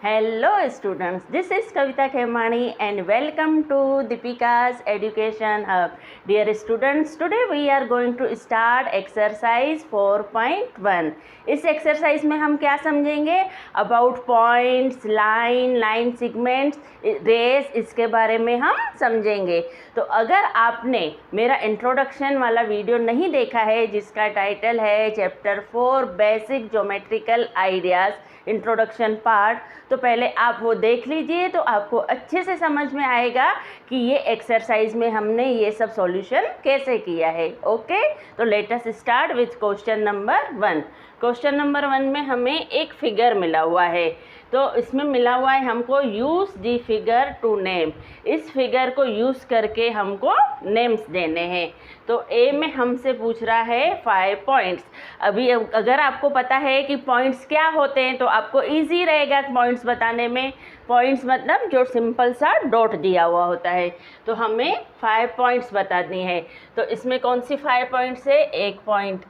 Hello students, this is Kavita Khemani and welcome to Deepika's Education Hub. Dear students, today we are going to start exercise 4.1. इस exercise में हम क्या समझेंगे? About points, line segments, rays, इसके बारे में हम समझेंगे। तो अगर आपने मेरा इंट्रोडक्शन वाला वीडियो नहीं देखा है जिसका टाइटल है chapter 4 basic geometrical ideas introduction part, तो पहले आप वो देख लीजिए तो आपको अच्छे से समझ में आएगा कि ये एक्सरसाइज में हमने ये सब सॉल्यूशन कैसे किया है। ओके, तो let us start with question number 1। Question number 1 में हमें एक फिगर मिला हुआ है, तो इसमें मिला हुआ है हमको use the figure to name. इस फिगर को यूज़ करके हमको नेम्स देने हैं। तो ए में हमसे पूछ रहा है 5 पॉइंट्स। अभी अगर आपको पता है कि पॉइंट्स क्या होते हैं तो आपको इजी रहेगा पॉइंट्स बताने में। पॉइंट्स मतलब जो सिंपल सा डॉट दिया हुआ होता है। तो हमें 5 पॉइंट्स बतानी है। तो इसमें कौन सी 5 पॉइंट्स है? एक पॉइंट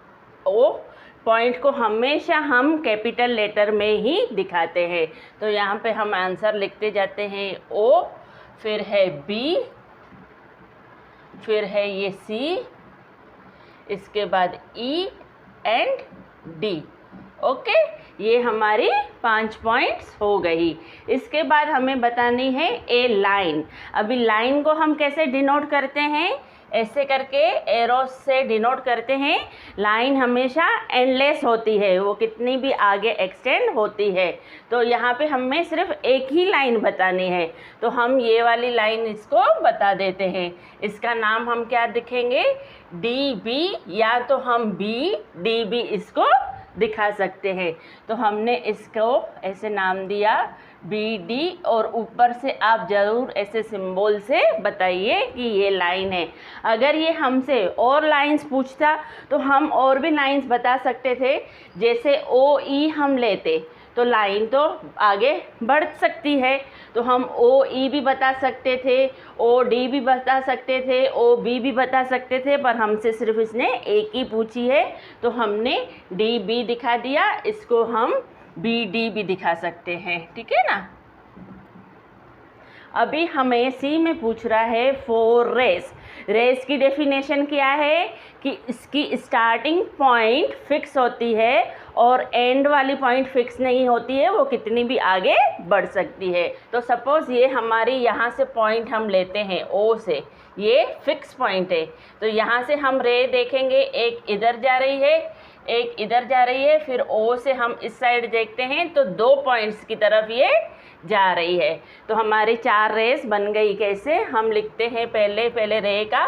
ओ, पॉइंट को हमेशा हम कैपिटल लेटर में ही दिखाते हैं। तो यहाँ पे हम आंसर लिखते जाते हैं ओ, फिर है बी, फिर है ये सी, इसके बाद ई एंड डी। ओके, ये हमारी 5 पॉइंट्स हो गई। इसके बाद हमें बतानी है ए लाइन। अभी लाइन को हम कैसे डिनोट करते हैं? ऐसे करके एरो से डिनोट करते हैं। लाइन हमेशा एंडलेस होती है, वो कितनी भी आगे एक्सटेंड होती है। तो यहाँ पे हमें सिर्फ एक ही लाइन बतानी है, तो हम ये वाली लाइन इसको बता देते हैं। इसका नाम हम क्या लिखेंगे? डी बी, या तो हम बी डी बी इसको दिखा सकते हैं। तो हमने इसको ऐसे नाम दिया बी डी, और ऊपर से आप ज़रूर ऐसे सिंबल से बताइए कि ये लाइन है। अगर ये हमसे और लाइंस पूछता तो हम और भी लाइंस बता सकते थे। जैसे ओ ई हम लेते तो लाइन तो आगे बढ़ सकती है, तो हम ओ ई भी बता सकते थे, ओ डी भी बता सकते थे, ओ बी भी बता सकते थे, पर हमसे सिर्फ इसने एक ही पूछी है तो हमने डी बी दिखा दिया। इसको हम बी डी भी दिखा सकते हैं, ठीक है ना। अभी हमें सी में पूछ रहा है फॉर रेस। रेस की डेफिनेशन क्या है कि इसकी स्टार्टिंग पॉइंट फिक्स होती है और एंड वाली पॉइंट फिक्स नहीं होती है, वो कितनी भी आगे बढ़ सकती है। तो सपोज़ ये हमारी यहाँ से पॉइंट हम लेते हैं ओ से, ये फिक्स पॉइंट है। तो यहाँ से हम रे देखेंगे, एक इधर जा रही है, एक इधर जा रही है, फिर ओ से हम इस साइड देखते हैं तो 2 पॉइंट्स की तरफ ये जा रही है। तो हमारी 4 रेस बन गई। कैसे? हम लिखते हैं पहले रे का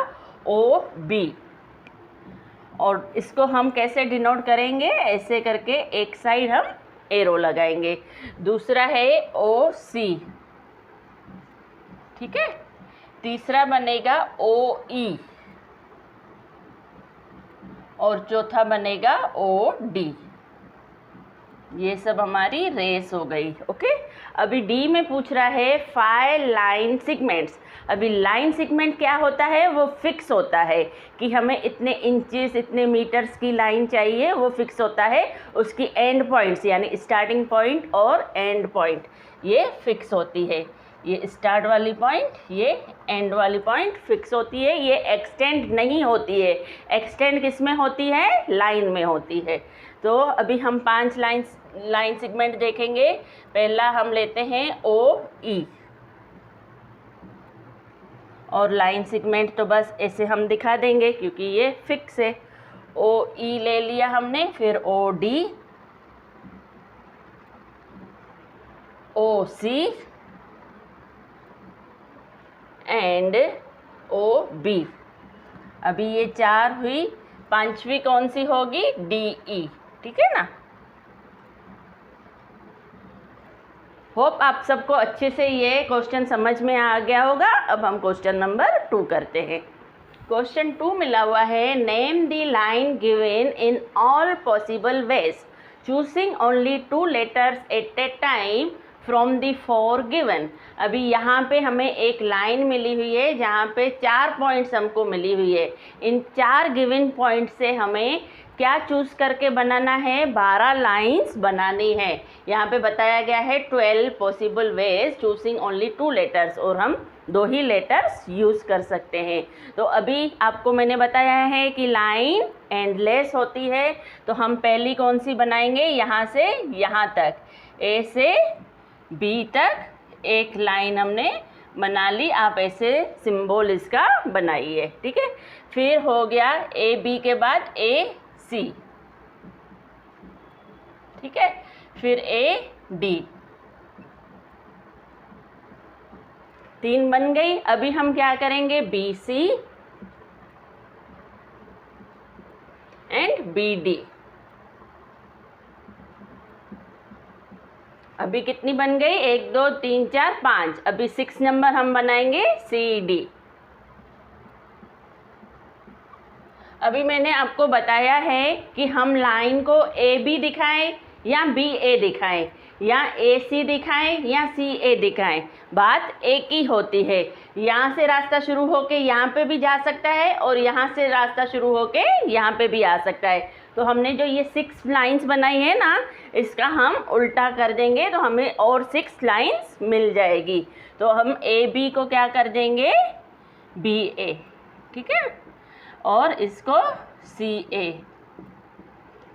ओ बी, और इसको हम कैसे डिनोट करेंगे? ऐसे करके एक साइड हम एरो लगाएंगे। दूसरा है ओ सी, ठीक है। तीसरा बनेगा ओ ई, और चौथा बनेगा ओ डी। ये सब हमारी रेस हो गई। ओके, अभी डी में पूछ रहा है 5 लाइन सेगमेंट्स। अभी लाइन सेगमेंट क्या होता है? वो फिक्स होता है कि हमें इतने इंचेस, इतने मीटर्स की लाइन चाहिए, वो फिक्स होता है। उसकी एंड पॉइंट्स यानी स्टार्टिंग पॉइंट और एंड पॉइंट ये फिक्स होती है। ये स्टार्ट वाली पॉइंट, ये एंड वाली पॉइंट फिक्स होती है। ये एक्सटेंड नहीं होती है। एक्सटेंड किस में होती है? लाइन में होती है। तो अभी हम 5 लाइन सेगमेंट देखेंगे। पहला हम लेते हैं ओ ई, और लाइन सेगमेंट तो बस ऐसे हम दिखा देंगे क्योंकि ये फिक्स है। ओ ई ले लिया हमने, फिर O D, O C and O B. अभी ये 4 हुई, 5वीं कौन सी होगी? डी ई, ठीक है ना। होप आप सबको अच्छे से ये क्वेश्चन समझ में आ गया होगा। अब हम क्वेश्चन नंबर 2 करते हैं। क्वेश्चन 2 मिला हुआ है name the line given in all possible ways choosing only 2 letters eight A time from the four given. अभी यहाँ पे हमें एक लाइन मिली हुई है जहाँ पे 4 पॉइंट्स हमको मिली हुई है। इन 4 गिवन पॉइंट से हमें क्या चूज़ करके बनाना है, 12 लाइंस बनानी है। यहाँ पे बताया गया है 12 possible ways choosing only 2 letters, और हम 2 ही लेटर्स यूज़ कर सकते हैं। तो अभी आपको मैंने बताया है कि लाइन एंडलेस होती है, तो हम पहली कौन सी बनाएंगे, यहाँ से यहाँ तक, ए से बी तक एक लाइन हमने बना ली। आप ऐसे सिंबल इसका बनाइए, ठीक है। फिर हो गया ए बी के बाद ए सी, ठीक है। फिर ए डी, 3 बन गई। अभी हम क्या करेंगे, B C and B D. अभी कितनी बन गई, 1 2 3 4 5। अभी 6 नंबर हम बनाएंगे सी डी। अभी मैंने आपको बताया है कि हम लाइन को ए बी दिखाएं या बी ए दिखाएं, या ए सी दिखाएं या सी ए दिखाएं, बात एक ही होती है। यहाँ से रास्ता शुरू होके यहाँ पे भी जा सकता है, और यहाँ से रास्ता शुरू होके यहाँ पे भी आ सकता है। तो हमने जो ये 6 लाइंस बनाई है ना, इसका हम उल्टा कर देंगे तो हमें और 6 लाइंस मिल जाएगी। तो हम ए बी को क्या कर देंगे, बी ए, ठीक है, और इसको सी ए,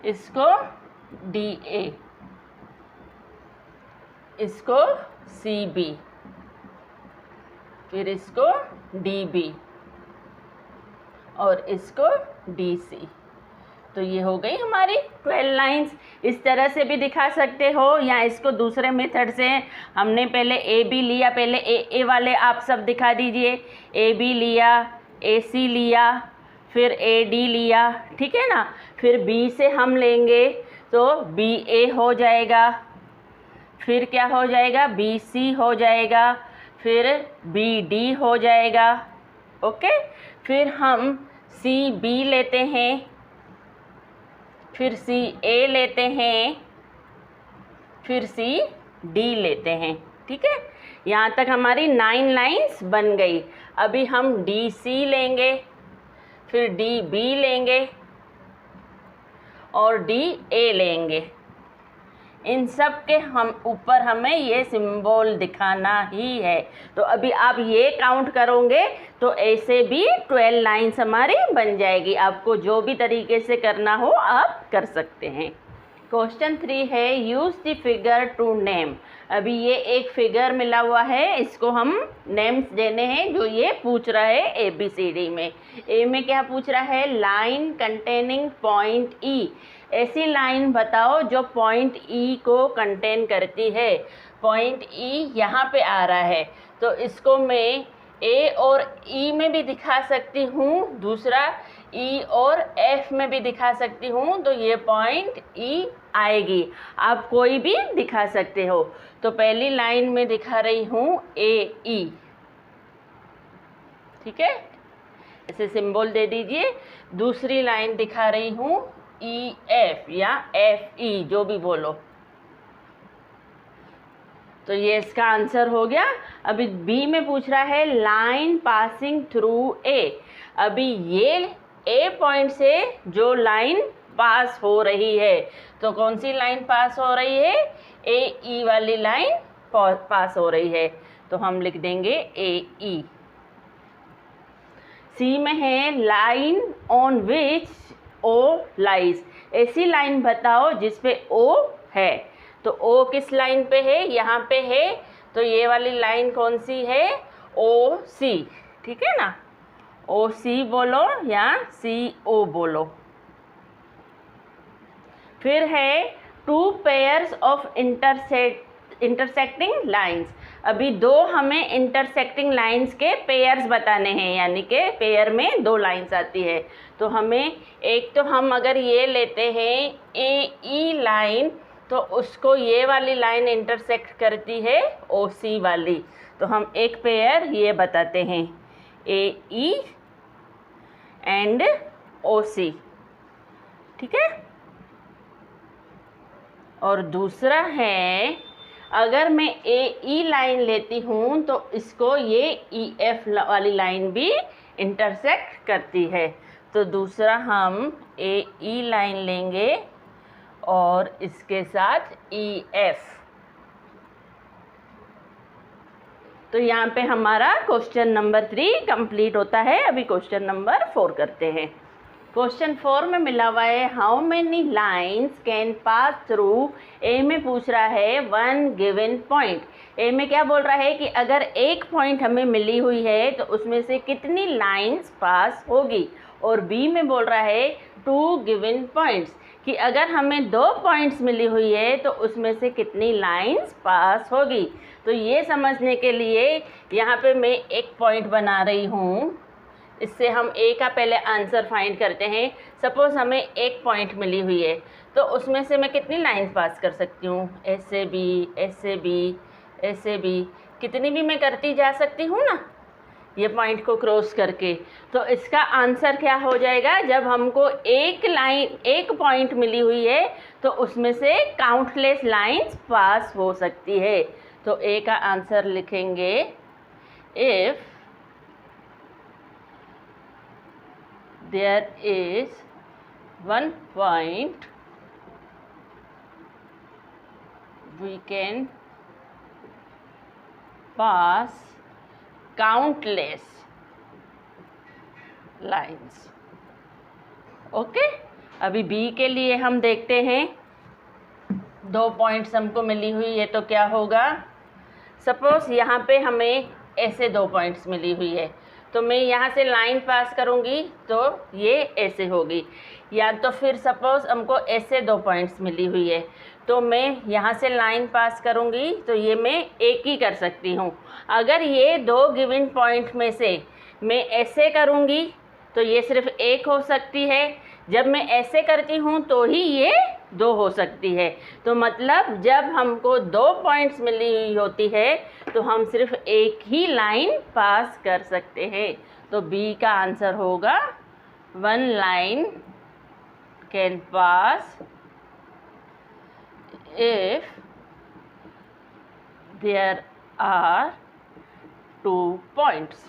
इसको डी ए, इसको सी बी, फिर इसको डी बी, और इसको डी सी। तो ये हो गई हमारी 12 लाइंस। इस तरह से भी दिखा सकते हो, या इसको दूसरे मेथड से, हमने पहले ए बी लिया, पहले ए वाले आप सब दिखा दीजिए। ए बी लिया, ए सी लिया, फिर ए डी लिया, ठीक है ना। फिर बी से हम लेंगे तो बी ए हो जाएगा, फिर क्या हो जाएगा, बी सी हो जाएगा, फिर बी डी हो जाएगा, ओके। फिर हम सी बी लेते हैं, फिर सी ए लेते हैं, फिर सी डी लेते हैं, ठीक है। यहाँ तक हमारी 9 लाइंस बन गई। अभी हम डी सी लेंगे, फिर डी बी लेंगे, और डी ए लेंगे। इन सब के हम ऊपर हमें ये सिंबल दिखाना ही है। तो अभी आप ये काउंट करोगे तो ऐसे भी 12 लाइंस हमारी बन जाएगी। आपको जो भी तरीके से करना हो आप कर सकते हैं। क्वेश्चन 3 है, use the figure to name. अभी ये एक फिगर मिला हुआ है, इसको हम नेम्स देने हैं जो ये पूछ रहा है ABCD में। ए में क्या पूछ रहा है, लाइन कंटेनिंग पॉइंट ई। ऐसी लाइन बताओ जो पॉइंट ई को कंटेन करती है। पॉइंट ई यहाँ पे आ रहा है, तो इसको मैं ए और ई में भी दिखा सकती हूँ, दूसरा ई और एफ में भी दिखा सकती हूँ, तो ये पॉइंट ई आएगी। आप कोई भी दिखा सकते हो। तो पहली लाइन में दिखा रही हूँ ए ई, ठीक है, ऐसे सिंबल दे दीजिए। दूसरी लाइन दिखा रही हूँ ई एफ या एफ ई, जो भी बोलो। तो ये इसका आंसर हो गया। अभी बी में पूछ रहा है लाइन पासिंग थ्रू ए। अभी ये ए पॉइंट से जो लाइन पास हो रही है, तो कौन सी लाइन पास हो रही है, ए ई वाली लाइन पास हो रही है, तो हम लिख देंगे ए ई। सी में है line on which O lies. ऐसी लाइन बताओ जिस पे ओ है। तो ओ किस लाइन पे है, यहाँ पे है, तो ये वाली लाइन कौन सी है, ओ सी, ठीक है ना। ओ सी बोलो या सी ओ बोलो। फिर है 2 पेयर्स ऑफ इंटरसेक्टिंग लाइंस। अभी 2 हमें इंटरसेक्टिंग लाइंस के पेयर्स बताने हैं, यानी कि पेयर में 2 लाइंस आती है। तो हमें एक, तो हम अगर ये लेते हैं ए ई लाइन, तो उसको ये वाली लाइन इंटरसेक्ट करती है ओ सी वाली। तो हम एक पेयर ये बताते हैं, ए ई एंड ओ सी, ठीक है। और दूसरा है, अगर मैं ए ई लाइन लेती हूँ तो इसको ये ई एफ वाली लाइन भी इंटरसेक्ट करती है। तो दूसरा हम ए ई लाइन लेंगे और इसके साथ ई एफ। तो यहाँ पे हमारा क्वेश्चन नंबर 3 कंप्लीट होता है। अभी क्वेश्चन नंबर 4 करते हैं। क्वेश्चन 4 में मिला हुआ है how many lines can pass through. A में पूछ रहा है वन गिवन पॉइंट। ए में क्या बोल रहा है कि अगर एक पॉइंट हमें मिली हुई है तो उसमें से कितनी लाइन्स पास होगी। और बी में बोल रहा है टू गिवन पॉइंट्स कि अगर हमें 2 पॉइंट्स मिली हुई है तो उसमें से कितनी लाइन्स पास होगी। तो ये समझने के लिए यहाँ पे मैं एक पॉइंट बना रही हूँ। इससे हम ए का पहले आंसर फाइंड करते हैं। सपोज़ हमें एक पॉइंट मिली हुई है तो उसमें से मैं कितनी लाइन्स पास कर सकती हूँ। एस से बी, एस से बी, एस से बी, कितनी भी मैं करती जा सकती हूँ ना ये पॉइंट को क्रॉस करके। तो इसका आंसर क्या हो जाएगा, जब हमको एक पॉइंट मिली हुई है तो उसमें से काउंटलेस लाइन्स पास हो सकती है। तो ए का आंसर लिखेंगे if there is 1 point we can pass countless lines. Okay, अभी बी के लिए हम देखते हैं। 2 पॉइंट्स हमको मिली हुई है तो क्या होगा। सपोज़ यहाँ पे हमें ऐसे 2 पॉइंट्स मिली हुई है तो मैं यहाँ से लाइन पास करूँगी तो ये ऐसे होगी। या तो फिर सपोज़ हमको ऐसे 2 पॉइंट्स मिली हुई है तो मैं यहाँ से लाइन पास करूँगी तो ये मैं एक ही कर सकती हूँ। अगर ये 2 गिवन पॉइंट में से मैं ऐसे करूँगी तो ये सिर्फ एक हो सकती है। जब मैं ऐसे करती हूँ तो ही ये 2 हो सकती है। तो मतलब जब हमको 2 पॉइंट्स मिली हुई होती है तो हम सिर्फ एक ही लाइन पास कर सकते हैं। तो बी का आंसर होगा 1 line can pass if there are 2 points.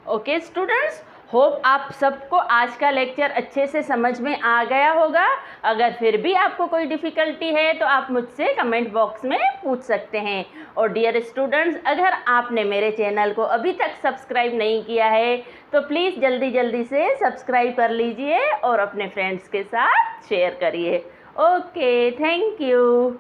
Okay students, hope आप सबको आज का लेक्चर अच्छे से समझ में आ गया होगा। अगर फिर भी आपको कोई डिफ़िकल्टी है तो आप मुझसे कमेंट बॉक्स में पूछ सकते हैं। और डियर स्टूडेंट्स, अगर आपने मेरे चैनल को अभी तक सब्सक्राइब नहीं किया है तो प्लीज़ जल्दी जल्दी से सब्सक्राइब कर लीजिए और अपने फ्रेंड्स के साथ शेयर करिए। Okay, thank you.